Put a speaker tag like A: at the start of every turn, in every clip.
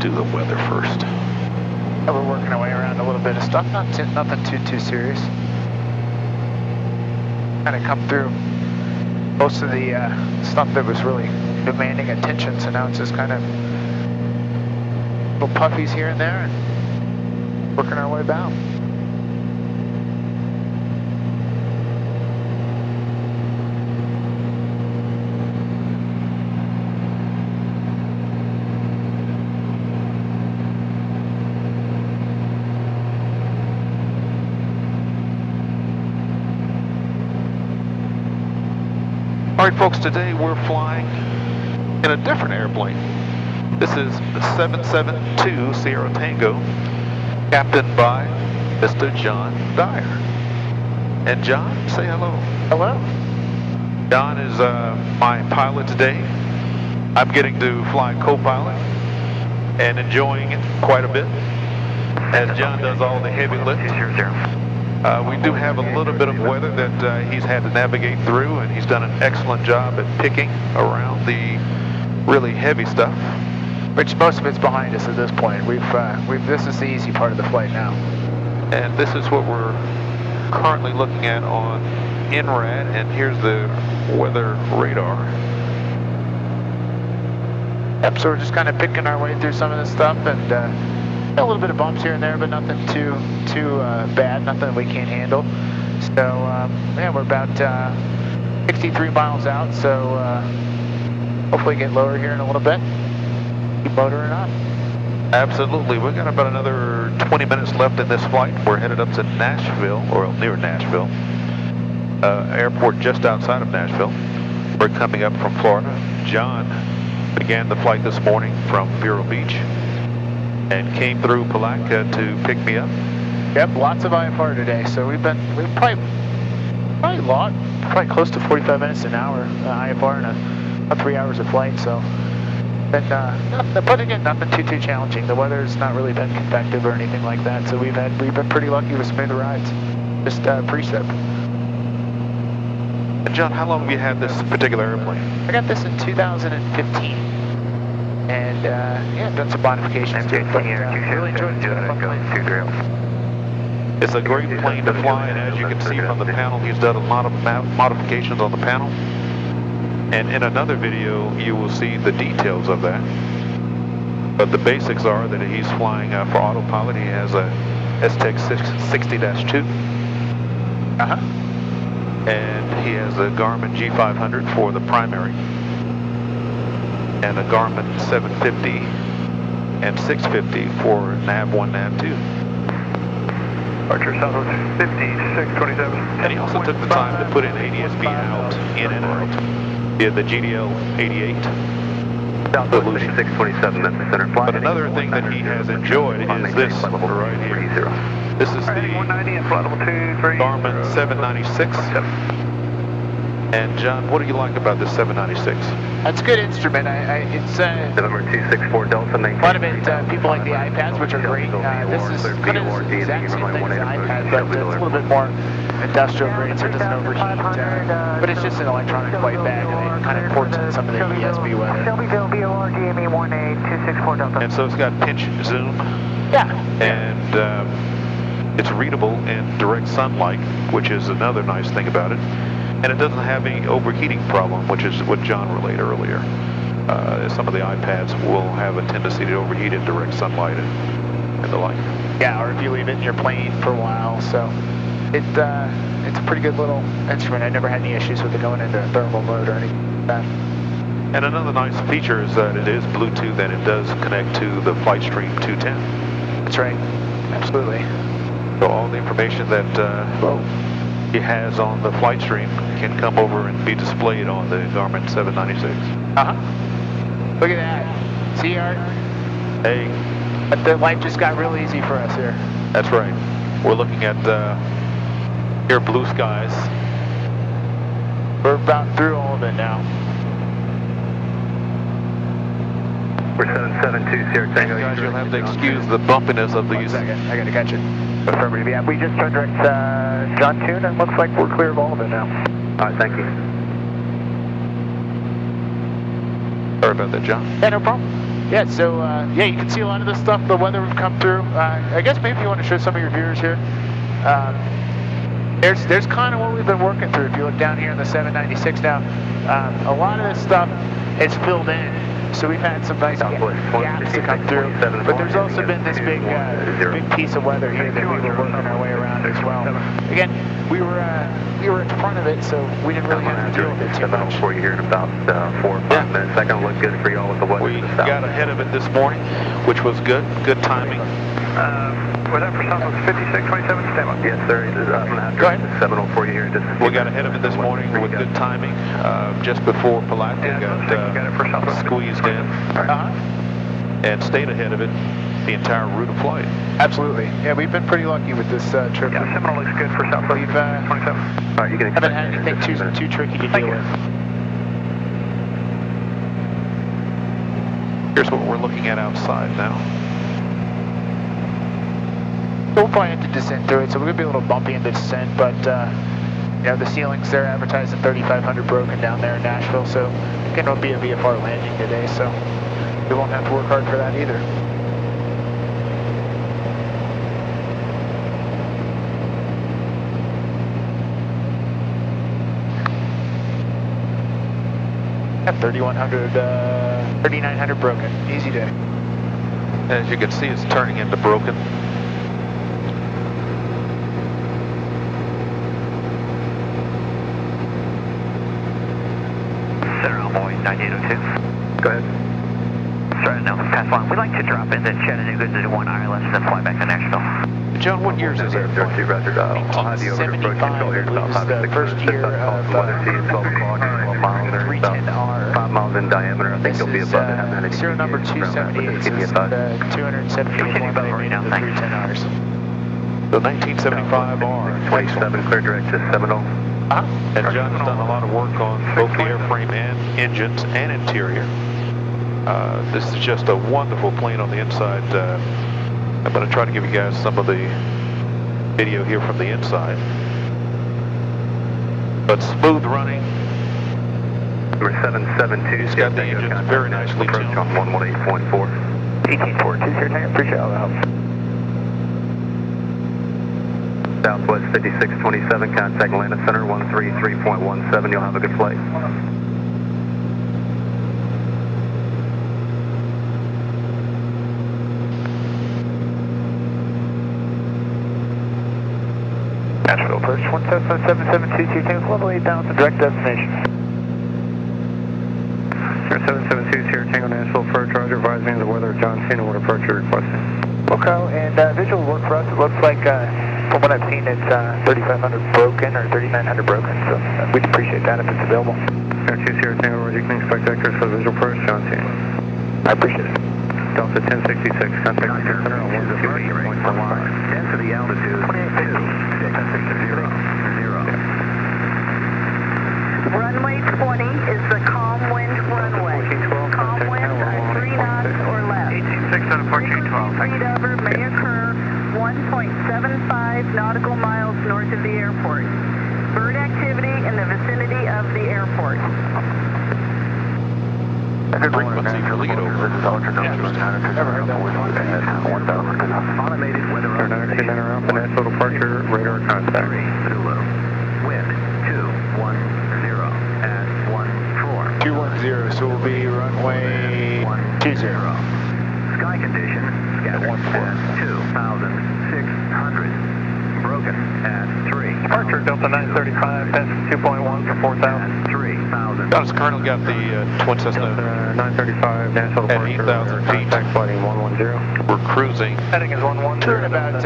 A: do the weather first.
B: We're working our way around a little bit of stuff, nothing too serious. Kind of come through most of the stuff that was really demanding attention, so now it's just kind of little puffies here and there, and working our way down.
A: All right, folks, today we're flying in a different airplane. This is the 772 Sierra Tango, captained by Mr. John Dyer. And John, say hello.
B: Hello.
A: John is my pilot today. I'm getting to fly co-pilot and enjoying it quite a bit, as John does all the heavy lift. We do have a little bit of weather that he's had to navigate through, and he's done an excellent job at picking around the really heavy stuff.
B: Which most of it's behind us at this point. This is the easy part of the flight now.
A: And this is what we're currently looking at on INRAD, and here's the weather radar.
B: Yep, so we're just kind of picking our way through some of this stuff, and a little bit of bumps here and there, but nothing too bad, nothing that we can't handle. So yeah, we're about 63 miles out, so hopefully get lower here in a little bit. Keep motoring on.
A: Absolutely. We've got about another 20 minutes left in this flight. We're headed up to Nashville, or near Nashville, airport just outside of Nashville. We're coming up from Florida. John began the flight this morning from Vero Beach and came through Palatka to pick me up.
B: Yep, lots of IFR today. So we've probably close to 45 minutes an hour IFR and about 3 hours of flight. So, but again, nothing too challenging. The weather's not really been convective or anything like that. So we've been pretty lucky with smooth rides. Just precip.
A: And John, how long have you had this particular airplane?
B: I got this in 2015. And yeah, done some modifications to it, but really enjoyed it.
A: It's a great plane to fly, and as you can see from the panel, he's done a lot of modifications on the panel. And in another video, you will see the details of that. But the basics are that he's flying for autopilot. He has a STEC 60-2. And he has a Garmin G500 for the primary, and a Garmin 750 and 650 for nav 1, nav 2.
C: Archer Southwest 5627.
A: And he also took the time to put in ADS-B out, in and out, via the GDL 88 solution.
C: 5627, that's the center flight.
A: But another thing that he has enjoyed is this right here. This is the Garmin 796. And John, what do you like about this 796?
B: That's a good instrument. It's
C: November 264 Delta.
B: A lot of it, people like the iPads, which are great. This is kind of the exact same thing as an iPad, but it's a little bit more industrial grade, so it doesn't overheat. But it's just an electronic flight bag, and it kind of ports in some of the ESB weather.
D: Shelbyville, VOR, GME 18264 Delta.
A: And so it's got pinch zoom.
B: Yeah.
A: And it's readable in direct sunlight, which is another nice thing about it. And it doesn't have any overheating problem, which is what John relayed earlier. Some of the iPads will have a tendency to overheat in direct sunlight and the like.
B: Yeah, or if you leave it in your plane for a while. So it's a pretty good little instrument. I never had any issues with it going into thermal mode or anything like that.
A: And another nice feature is that it is Bluetooth, and it does connect to the Flightstream 210.
B: That's right. Absolutely.
A: So all the information that he has on the Flightstream can come over and be displayed on the Garmin 796.
B: Look at that. See, Art?
A: Hey.
B: But the life just got real easy for us here.
A: That's right. We're looking at here blue skies.
B: We're about through all of it now.
C: We're 772 Sierra Tango.
A: Guys, you'll have to excuse the bumpiness of these.
B: 1 second, I gotta catch it. Affirmative, yeah. We just turned direct John Tune, and looks like we're clear of all of it now.
C: All right, thank you.
A: Sorry about that, John.
B: Yeah, no problem. Yeah, so yeah, you can see a lot of this stuff, the weather we've come through. I guess maybe you want to show some of your viewers here. There's kind of what we've been working through. If you look down here in the 796 now, a lot of this stuff is filled in. So we've had some nice gaps to come through, but there's also been this big piece of weather here that we were working our way around as well. Again, we were in front of it, so we didn't really have to deal with it too much.
C: For you here in about 4 or 5 minutes. That's going to look good for you all with the weather.
A: We got ahead of it this morning, which was good. Good timing.
C: Was that for Southwest 5627 stand-up? Yes, sir. I'm going to have to
B: Go ahead.
C: 704 for you here.
A: We got ahead of it this morning with good timing, just before Palatka got squeezed in, and stayed ahead of it the entire route of flight.
B: Absolutely. Yeah, we've been pretty lucky with this trip.
C: Yeah, Seminole looks good for Southwest 27. All right, you can
B: haven't had anything too tricky to deal with.
A: Here's what we're looking at outside now.
B: We'll probably have to descend through it, so we're going to be a little bumpy in the descent, but you know, the ceilings, they're advertising 3,500 broken down there in Nashville, so again, it'll be a VFR landing today, so we won't have to work hard for that either. At 3,100, 3,900 broken, easy day.
A: As you can see, it's turning into broken.
C: Center Almoy 9802. Go ahead.
E: Sorry, no, pass one. We'd like to drop into Chattanooga to do 1 ILS and then fly back to Nashville.
A: John, what years is that?
C: I'll have you over to approach control here.
B: The first year of
C: weather sea at 12 o'clock, 12 miles there.
B: C310R.
C: 5 miles in diameter. I think you'll be above it.
B: Serial number 278, so it's the 278 right now, 310Rs.
A: The 1975R.
C: 27, clear direct to Seminole.
A: And John's done a lot of work on both the airframe and engines and interior. This is just a wonderful plane on the inside. I'm going to try to give you guys some of the video here from the inside. But smooth running.
C: Number 772.
A: He's got the engines very nicely tuned.
C: On 118.4.
E: 1842, here, Tango. Appreciate all the help.
C: Southwest 5627, contact landing center 133.17. You'll have a good flight.
E: Nashville approach 17772, Tango, level 8000, direct destination.
C: 772 here, Tango Nashville approach, Roger, advise me of the weather of John Cena, what approach you're requesting.
B: Okay, and visual work for us, it looks like, from what I've seen, it's 3,500 broken or 3,900 broken, so we'd appreciate that if it's available.
C: Air 2 Sierra Tango, Roger, you can expect access for the visual approach, John Cena.
B: I appreciate it.
C: Delta 1066, contact landing center on 128.45.
E: Density altitude 2850.
D: Runway 20 is the calm wind runway. Calm winds are 3 knots or less.
E: 186 on 1412.
D: Speed over may occur 1.75 nautical miles north of the airport. Bird activity in the vicinity of the airport.
A: Good frequency for lead over.
B: Never heard that one.
E: Automated weather
C: Air 929 around for Nashville departure, radar contact.
E: Zulu. Wind 210 at 14.
B: 210, so we'll be runway 20.
E: Sky condition scattered at 2,600. Broken at 3.
C: Departure Delta 935, pass 2.1 for 4,000.
E: 3,000.
A: John's currently got the Twin Cessna
C: 935, Nashville
A: at
C: departure.
A: 8,000 feet.
C: Contact flighting 110.
A: We're cruising.
C: Heading is 110.
B: We're at about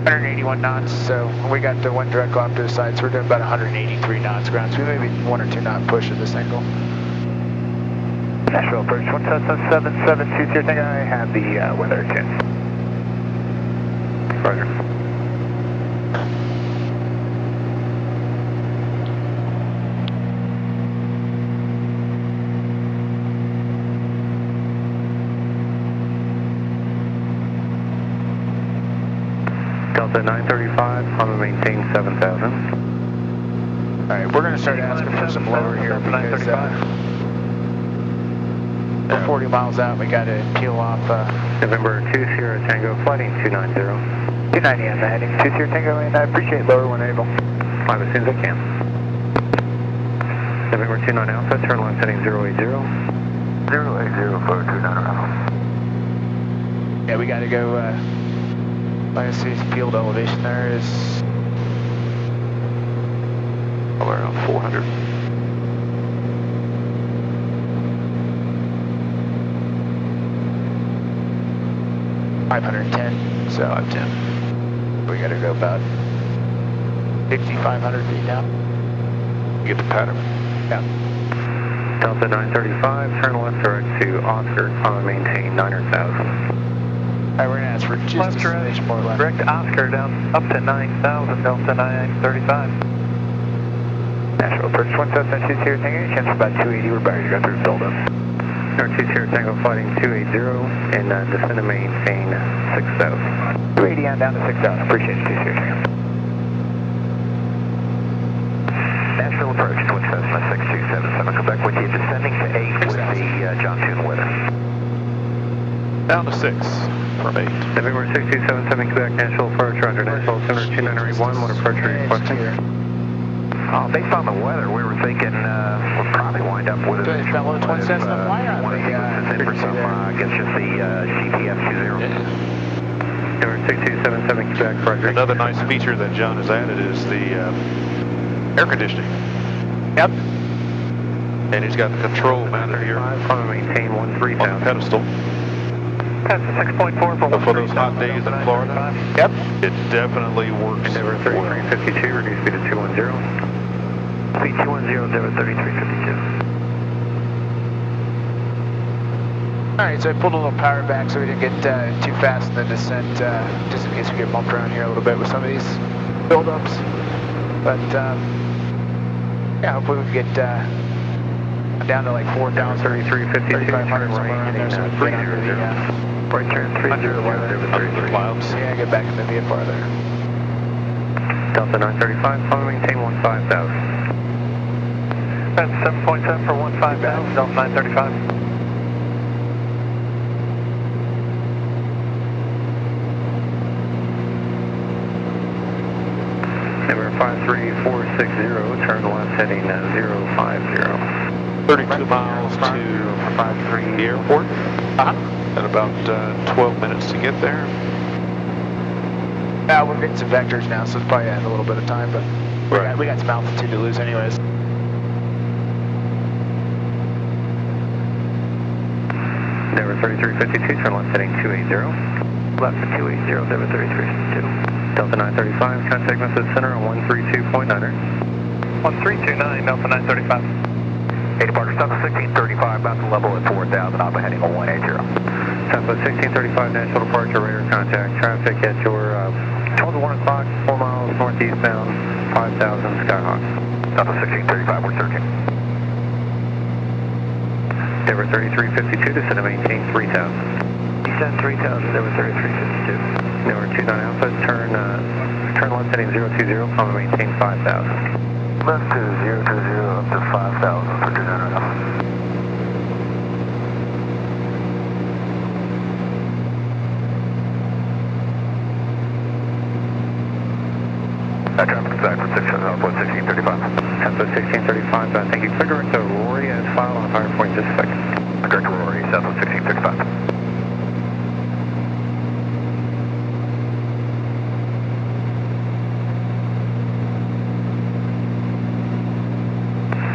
B: 181 knots, so we got the wind direct off to the side, so we're doing about 183 knots ground, so we may be 1 or 2 knot push at this angle.
E: Nashville approach 17772, here, Tango. I have the weather tuned.
C: Roger. Delta 935, I'm going to maintain 7,000.
B: All right, we're going to start asking for some lower here because we're 40 miles out. We got to peel off.
C: November 2 Sierra Tango, flighting 290.
B: 290 on the heading. 2 Sierra Tango, and I appreciate lower when able.
C: Fly as soon as I can. November 29 Alpha, turn left heading 080. 080 for 29 Alpha.
B: Yeah, we got to go. I see field elevation there is
A: Around 400.
B: .510, so
A: 510.
B: we got to go about 5,500 feet now.
A: Get the pattern.
B: Yeah.
C: Delta 935, turn left direct to Oscar, maintain 900,000.
B: All right, we're going to ask for just a smidge more left.
C: Direct to Oscar down up to 9,000, Delta 935.
B: Nashville, approach Twin Cessna 2 Sierra Tango, chance for about 280, we're about to go through build-up.
C: Number 2 Sierra Tango flighting 280 and descend to maintain 6,000.
B: 280 on down to 6,000, appreciate it, 2 Sierra Tango.
E: Nashville approach, Twin Cessna 6277, Quebec with you, descending to 8 with the John Dyer weather.
A: Down to 6 from 8.
C: November 6277 Quebec, Nashville approach, Roger, Nashville Center 2981, what approach are you requesting?
E: Based on the weather, we were thinking we'll probably wind up with
B: Good fellow Twin Cessna flyer on the
E: frequency there. I guess just the CTF 20.
C: Number 6277 Quebec, Roger.
A: Another nice feature that John has added is the air conditioning.
B: Yep.
A: And he's got the control mounted here on
C: I'm going to maintain
A: the
C: 13,000.
A: pedestal.
C: That's a 6.4
A: So for those hot days in Florida,
B: Yep.
A: it definitely works.
C: Number 3352, reduce speed to 210.
E: Speed 210, Denver 3352.
B: Alright, so I pulled a little power back so we didn't get too fast in the descent, just in case we get bumped around here a little bit with some of these build-ups. But, yeah, hopefully we can get down to like 4,000,
C: 3352,
B: 3,500 somewhere around there, so we can get under the,
C: right turn 30 weather.
A: Under the clouds.
B: yeah, get back in the VFR there.
C: Delta 935, climb maintain 15,000. That's 7.7 for 15,000, Delta 935. Number 53460, turn left heading 050.
A: 32 miles to the airport. And about 12 minutes to get there.
B: We're getting some vectors now, so it's probably adding a little bit of time, but we got some altitude to lose anyways.
C: Number 3352, turn left heading 280. Left to 280, number 3352. Delta 935, contact message center on 132.9. 1329, Delta 935.
E: 8 departure, Southwest 1635, about to level at 4,000, I'll be heading on 180.
C: Southwest 1635, national departure, radar contact, traffic at your 12 to 1 o'clock, 4 miles northeastbound, 5,000 Skyhawk.
E: Southwest 1635, we're searching.
C: Denver 3352, descend to maintain 3,000. Descend 3,000, Denver 3352. Number 29 Alpha, turn left heading 020, climb to maintain 5,000.
E: Left to 020 up to 5,000 for 29 Alpha. Traffic back for 1635.
C: Southwest 1635, thank you. Clear direct to Rory as filed on fire point just a second.
E: Direct to Rory, Southwest 1635.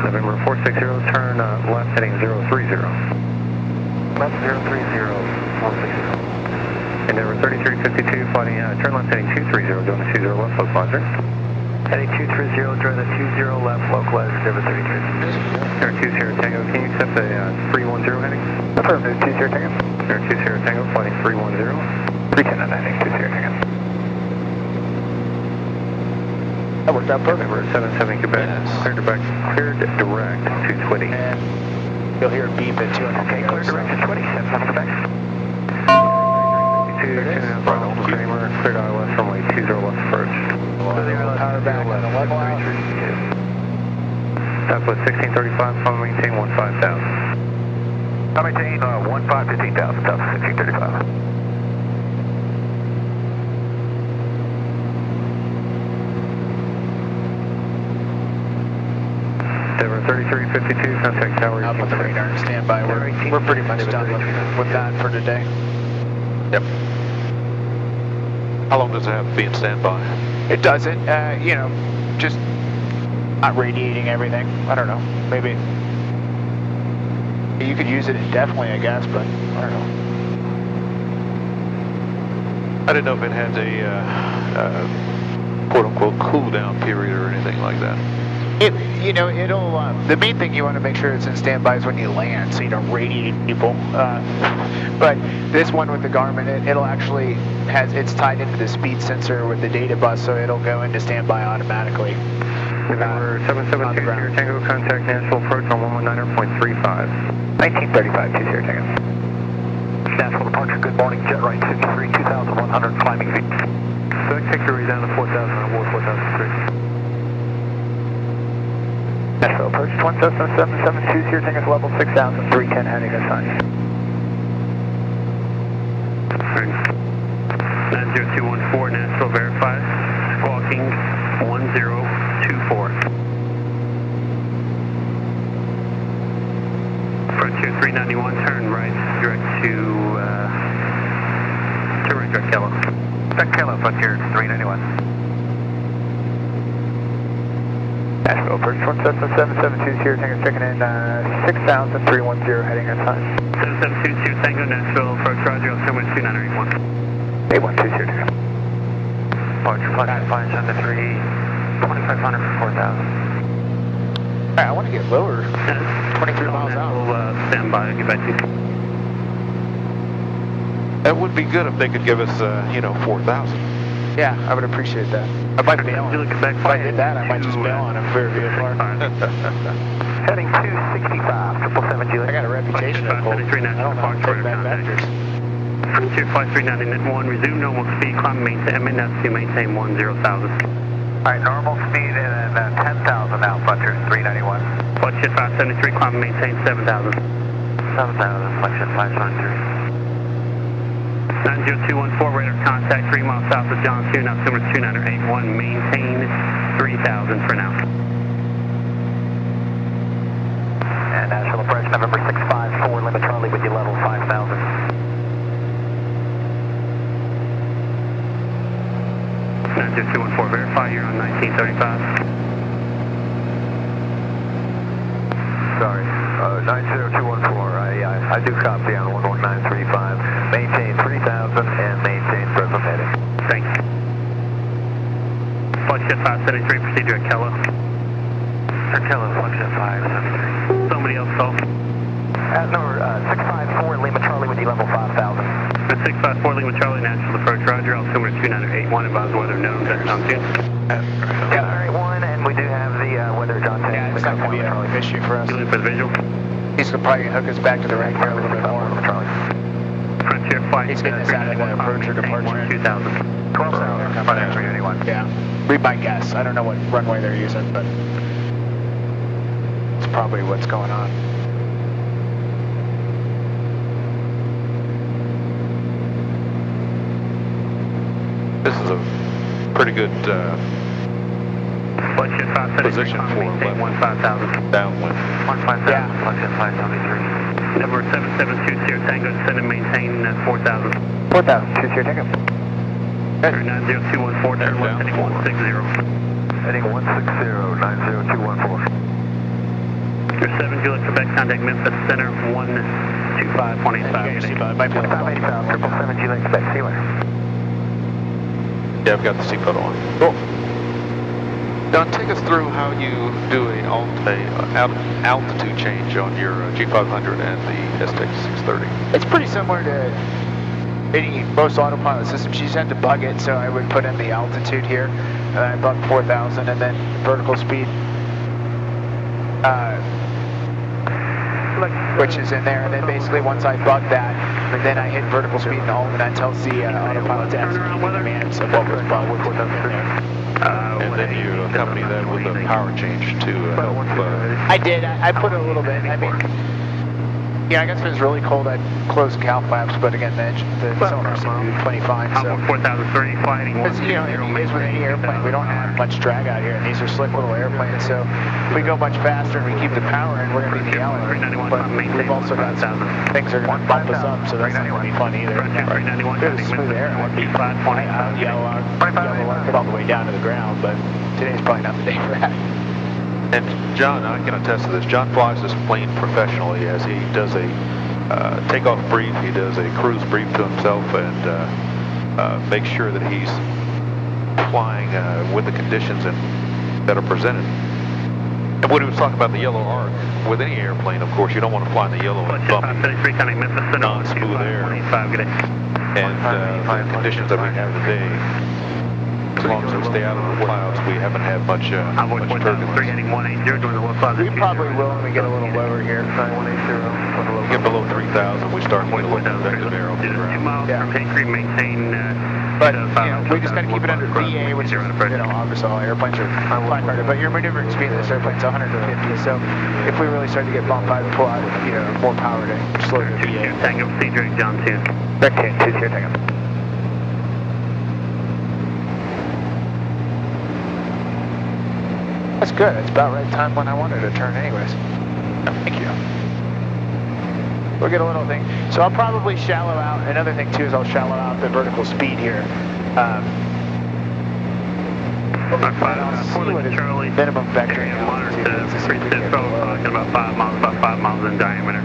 C: November 460, turn left heading 030.
E: Left 030, 160.
C: And Denver 3352, flighting, turn left heading 230, doing the 20 left localizer. Heading 230, drive the 20 left localizer, Denver 3352. Air 2 Sierra Tango, can you accept the 310 heading?
B: Affirmative, 2 Sierra Tango.
C: Air 2 Sierra Tango, flighting 310.
B: 310 on heading, 2 Sierra Tango. That worked out perfect.
C: November 77 Quebec, cleared direct to 20.
B: And you'll hear a beep at 200.
E: Okay, clear direct to 20, 77 Quebec.
C: 2 final Kramer, cleared ILS runway 20 left approach.
B: Power back on the level out.
C: Southwest 1635, climb maintain 15,000. I maintain 15,000, 1635. Denver 3352, contact tower.
B: I'll put the radar in standby. We're pretty much done with that for today.
A: Yep. How long does it have to be in standby?
B: It doesn't, you know, just not radiating everything. I don't know, maybe. You could use it indefinitely, I guess, but I don't know.
A: I didn't know if it had a quote-unquote cool-down period or anything like that.
B: You know, it'll, the main thing you want to make sure it's in standby is when you land, so you don't radiate people. But this one with the Garmin, it'll actually it's tied into the speed sensor with the data bus, so it'll go into standby automatically.
C: Number 772 Sierra Tango, contact Nashville approach on 119.35.
E: 1935 Sierra Tango. Nashville departure, good morning, jet right 53, 2,100, climbing V.
C: Take your read down to 4,000 on board 4003.
E: Nashville approach, Twin Cessna 772 Sierra Tango, level 6,000, 310 heading aside.
C: 90214, Nashville verify, squawking 1024. Frontier 391, turn right, direct direct Kello.
E: Direct Kello, Frontier 391. Nashville approach, Twin Cessna 772 Sierra Tango, checking in 6,000, 310 heading aside.
C: 772 Sierra Tango, Nashville approach, roger, altimeter 2981.
E: 812 Sierra Tango. Departure flight 573, 2,500 for 4,000.
B: I want to get lower. 23 miles out.
C: We'll stand by and get back to you.
A: That would be good if they could give us, 4,000.
B: Yeah, I would appreciate that. I might bail on him. If I did that, I might just bail on him for VFR.
E: Heading 265, 777 Juliet.
B: I got a reputation to hold. I don't know how to take back vectors.
C: Frontier Flight 391, resume normal speed, climb maintain, maintain 10,000.
E: Alright, normal speed and then 10,000 now, Frontier 391.
C: Flight 573, climb maintain 7,000.
E: 7,000, Flight 573.
C: 90214, radar contact 3 miles south of John 2, altimeter 2981, maintain 3,000 for now.
E: And Nashville approach, November 654, limit Charlie with you, level 5,000.
C: 90214, verify you're on 1935.
E: Sorry, 90214, I do copy on 11935. Maintain 3,000 and maintain present heading.
C: Thanks. Flight 573, procedure at Kello.
E: Kello, Flight 573.
C: Somebody else call.
E: Number 654, Lima Charlie with you, level 5,000.
C: 654 Lima Charlie, Nashville approach, roger, altimeter 2981, advise weather known, that's John 2.
E: Yeah, 1, and we do have the weather, John 2.
B: Yeah, it's not going to be an issue for us.
C: Juliet for the visual.
B: He's going to probably hook us back to the right here a little bit more.
C: Frontier Flight.
B: He's getting us out of the approach or departure.
C: 2,000.
E: 12,000, Frontier 381.
B: Yeah, read my guess. I don't know what runway they're using, but it's probably what's going on.
A: This is a pretty good position for
C: 15,000.
A: downwind.
E: 150,000,
B: Yeah.
E: Flight 573.
C: Number 772 Sierra Tango, descend and maintain 4,000.
E: 4,000, 2 Sierra Tango.
C: 90214, turn left, heading 160.
E: Heading 160, 90214.
C: Number 7 Juliet, Quebec, contact Memphis Center, 125.85.
B: Might be
E: 585, 777 Juliet, Quebec, see you later.
A: Yeah, I've got the seatbelt on. Cool. Don, take us through how you do a altitude change on your G500 and the STX 630.
B: It's pretty similar to most autopilot systems. You just have to bug it, so I would put in the altitude here, and I bug 4,000, and then vertical speed, which is in there, and then basically once I bug that, then I hit vertical speed and home, and that tells the autopilot to execute the commands of what was bugged in there.
A: And then you accompany that with a power change to help.
B: I did. I put a little bit. I mean, Yeah, I guess if it's really cold, I'd close the cowl flaps, but again, the cylinder seems to be plenty fine. So,
C: 4003, flying
B: because, you know, it is with any airplane, we don't have much drag out here, and these are slick little airplanes, so if we go much faster and we keep the power in, we're going to be in the yellow. But we've also got some things that are going to bump us up, so that's not going to be fun either. If it was smooth air, it would be flat, yellow arc all the way down to the ground, but today's probably not the day for that.
A: And John, I can attest to this. John flies this plane professionally as he does a takeoff brief, he does a cruise brief to himself, and makes sure that he's flying with the conditions that are presented. And when he was talking about the yellow arc, with any airplane, of course, you don't want to fly in the yellow and bumpy, non-smooth air. And the conditions that we have today, as long as we stay out of the clouds, we haven't had much turbulence.
B: We probably will when we get a little lower here.
A: We get below 3,000, we start getting a little effective air off the ground.
B: Yeah. But, you know, we just got to keep it under VA, which is, you know, obviously all airplanes are flying harder, but your maneuvering speed of this airplane is 150, so if we really start to get bumped, I'd pull out, you know, more power to slow the VA.
C: Tango, C3, John 2.
B: Back 10, 2 0, Tango. That's good. It's about right time when I wanted to turn anyways. Thank you. We'll get a little thing. So I'll probably shallow out. Another thing too is I'll shallow out the vertical speed here.
C: Charlie,
B: minimum vectoring
C: altitude is about 5 miles in diameter.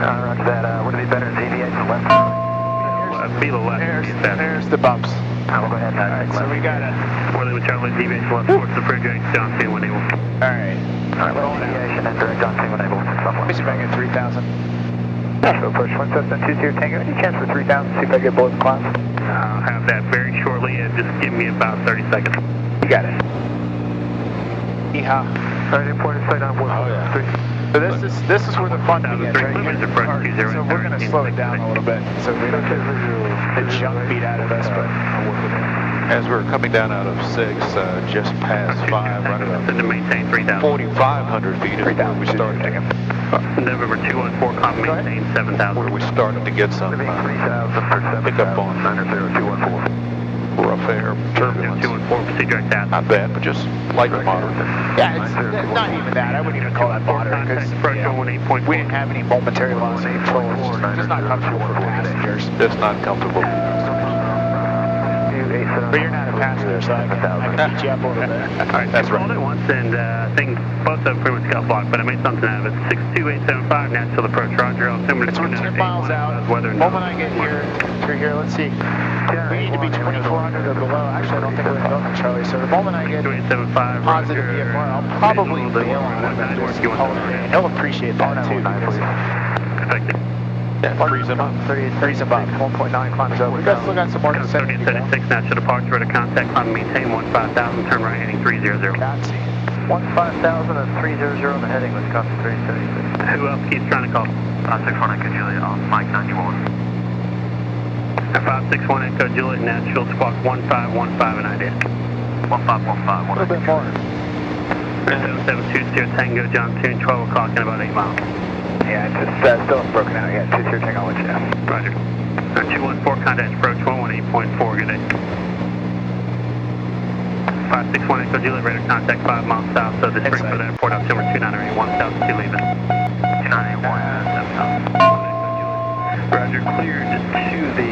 E: Roger that. Would it be better to deviate to the left?
C: Be the left.
B: There's the bumps.
E: I'll go ahead and
B: Alright, so we got a...
C: With Charlie, deviate to left towards the bridge, John 2 when able.
B: Alright.
E: Alright, deviation and direct John 2 when able.
B: Let me see if I can get 3,000.
E: Nashville approach, Twin Cessna 20 Tango. Any chance for 3,000? See if I get below the clouds.
C: I'll have that very shortly. Just give me about 30 seconds.
B: You got it. Yeehaw.
E: Alright, important sight on 1.
B: So this is where the fun begins, right here. So we're going to slow it down a little bit, so we don't get the junk beat out of us, but
A: As we're coming down out of 6, just past 5, right about
C: to maintain 3,000.
A: 4,500 feet is where we started to
C: November 214, com maintain 7,000.
A: where we started to get some pickup on rough air turbulence.
C: 214, proceed direct out.
A: Not bad, but just light to moderate.
B: yeah, it's not even that. I wouldn't even call that moderate, because we didn't have any momentary loss of control. It's just not comfortable for passengers.
A: Just not comfortable.
B: But you're not a passenger, so I can beat you up a little bit.
C: Alright, that's right. I called it once, and I think both of them pretty much got blocked, but I made something out of it. 62875, Nashville approach, Roger. I'll assume
B: It's 10 miles out. The moment I get here, through here, let's see. We need to be 2,400 or below. Actually, I don't think we're going to go, Charlie. So the moment I get positive VFR, I'll probably bail on him and just call it in. He'll appreciate that too.
C: Expected.
A: Yeah, freeze him up.
B: Freeze him up. 1.9 climbs up. We've got still got some more to send.
C: 3076, Nashville departure, ready to contact, climb, maintain 15,000, turn right, heading 300.
B: Gotcha.
E: 15,000 and 300 on the heading, Wisconsin 376.
C: Who else keeps trying to call?
E: 561 Echo Juliet on Mike 91.
C: 561 Echo Juliet, Nashville, squawk 1515 and idea.
E: 1515.
B: A little bit more.
C: 7720 Tango, John 2, 12 o'clock in about 8 miles.
B: Yeah, it's just still broken out. Yeah, 2-0 Tango, I'll let you know.
C: Roger. 214, contact approach 118.4, good day. 561 Echo Juliet, radar contact 5 miles south of the Springfield Airport, altimeter 2981, south to leaving.
E: 2981, 7,000.
C: Roger, cleared to the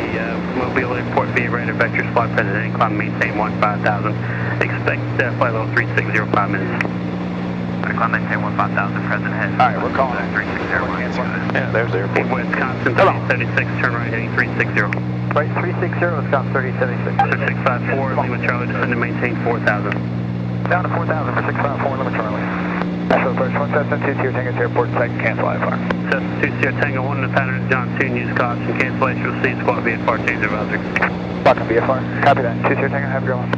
C: Mobile Airport via radar vector flight president, climb, maintain 15,000. Expect flight level 360, 5 minutes.
E: Climb, maintain 15,000, present head.
B: Alright, we're calling it.
E: 360.
A: Yeah, there's the airport.
C: Wisconsin 3076, turn right, heading 360.
E: Right, 360, Wisconsin 3076.
C: So 654, Lima Charlie, descend to maintain 4,000.
E: Down to 4,000 for 654, Lima Charlie.
B: Nashville approach 1 Cessna 20 Tango Airport, second cancel IFR.
C: Cessna 20 Tango 1 in the pattern of John 2, use caution, cancellation, receive squad VFR, change advisor.
B: Lock on VFR. Copy that. 20 Tango, have a good one.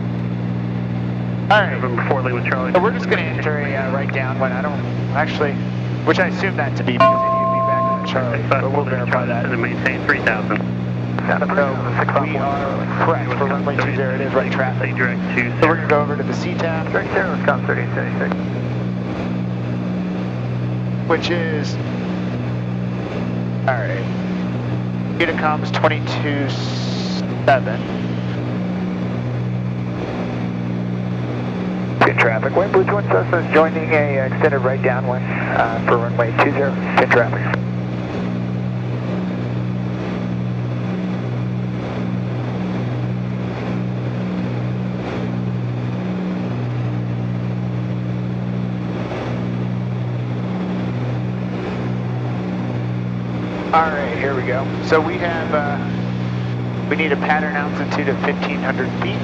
B: Alright.
C: Before Lima Charlie.
B: So we're just going to enter a right down when I don't actually, which I assume that to be because he needed to be back on the Charlie, but we'll verify that.
C: To maintain 3,000.
B: So we are correct for runway 20, it is right traffic.
C: Direct to
B: So we're going to go over to the CTAF,
E: Direct 0, Wisconsin 3076.
B: which is Alright. Unicom's 22.7. Good traffic. Wind Blue Twin Cessna is joining a extended right downwind for runway 20. Good traffic. Alright, here we go. So we have, we need a pattern altitude of 1,500 feet.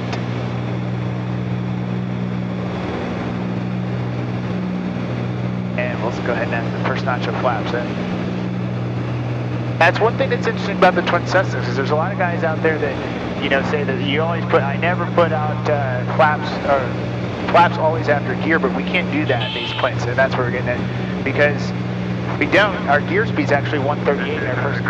B: And let's go ahead and add the first notch of flaps in. That's one thing that's interesting about the Twin Cessnas, is there's a lot of guys out there that, you know, say that you always put, I never put out flaps always after gear, but we can't do that in these planes, and that's where we're getting it. Because we don't. Our gear speed's actually 138 in our first.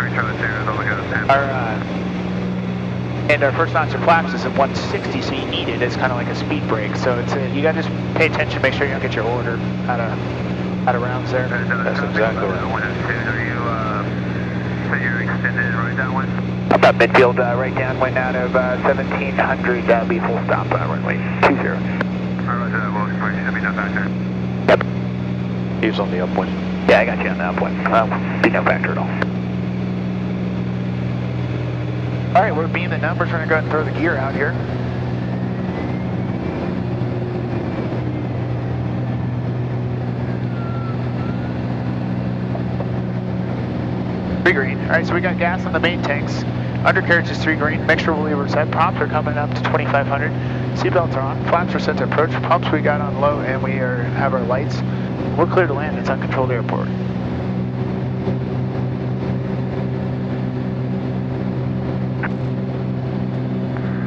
B: And our first notch of flaps is at 160, so you need it as kind of like a speed brake. So it's you got to just pay attention, make sure you don't get your order out of rounds there.
A: That's exactly right.
C: Are you so you're extended right downwind?
B: About midfield right downwind out of 1700. Be full stop runway 20.
C: Roger that. Well, should be no factor.
B: Yep.
A: He was on the upwind.
B: Yeah, I got you on the upwind. Be no factor at all. All right, we're being the numbers. We're going to go ahead and throw the gear out here. Three green. All right, so we got gas on the main tanks. Undercarriage is 3 green. Mixture levers set. Props are coming up to 2,500. Seatbelts are on. Flaps are set to approach. Pumps we got on low, and we have our lights. We're clear to land. It's uncontrolled airport.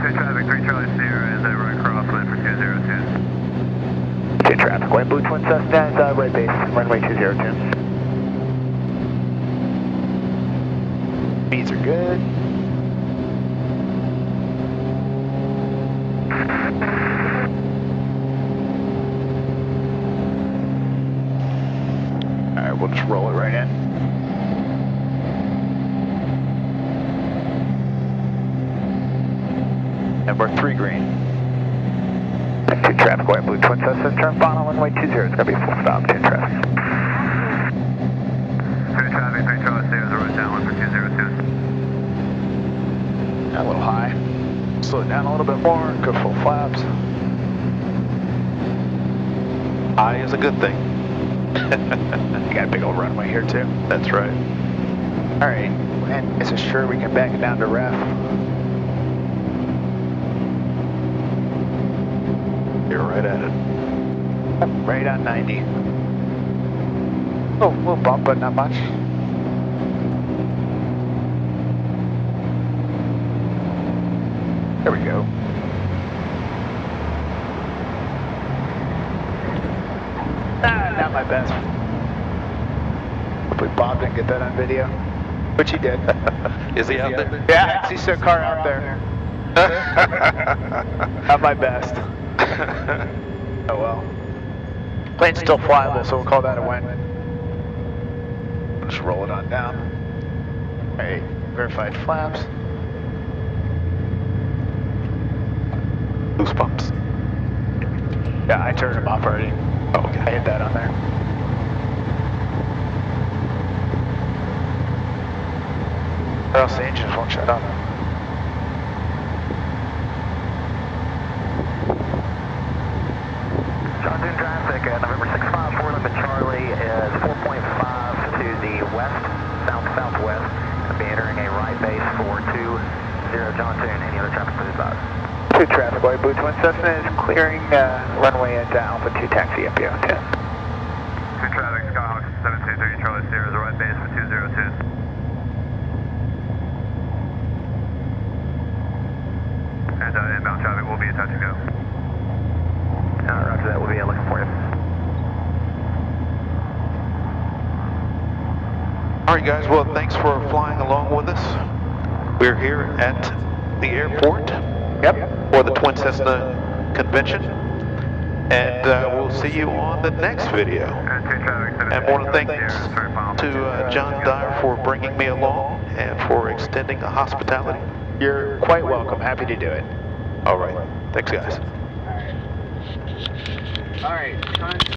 C: Good traffic, 3 Charlie Sierra is over crosswind for 202.
B: Good traffic. Wind Blue Twin Cessna is right base, runway 202. Speeds are good. Alright, we'll just roll it right in. And we're 3 green. Good traffic, Wind Blue Twin Cessna, turn final, runway 20. It's going to be a full stop, 2 traffic.
C: Good traffic, 3 Charlie Sierra is right downwind for 202.
B: A little high. Slow it down a little bit more, go full flaps.
A: High is a good thing.
B: You got a big old runway here too.
A: That's right.
B: All right, and is it sure we can back it down to ref?
A: You're right at it.
B: Yep, right on 90. Oh, a little bump, but not much. There we go. Not my best. Hopefully Bob didn't get that on video, which he did.
A: Is he out there?
B: Yeah, I see a car out there. Not my best. Oh well. Plane's still flyable, so we'll call that a win. Just roll it on down. Alright, verified flaps.
A: Loose pumps.
B: Yeah, I turned them off already.
A: Oh, okay.
B: I hit that on there. Or else the engines won't shut up.
E: John Dune traffic at November 654, limit Charlie is 4.5 to the west, south-southwest. I'll be entering a right base for 20 John Dune. Any other traffic please advise?
B: 2 traffic, White Blue Twin Cessna is clearing runway at Alpha 2 taxi FBO 10.
C: 2 traffic, Skyhawk 723 Charlie Sierra is right base for 202. And inbound traffic will be a touch and go.
E: Roger that, we'll be looking for you.
A: All right, guys. Well, thanks for flying along with us. We're here at the airport.
B: Yep.
A: For the Twin Cessna convention, and we'll see you on the next video.
C: And 2 traffic 723
A: And one of the things
C: Sierra is very final.
A: to John Dyer for bringing me along and for extending the hospitality.
B: You're quite welcome. Happy to do it.
A: All right. Thanks, guys.
B: All right.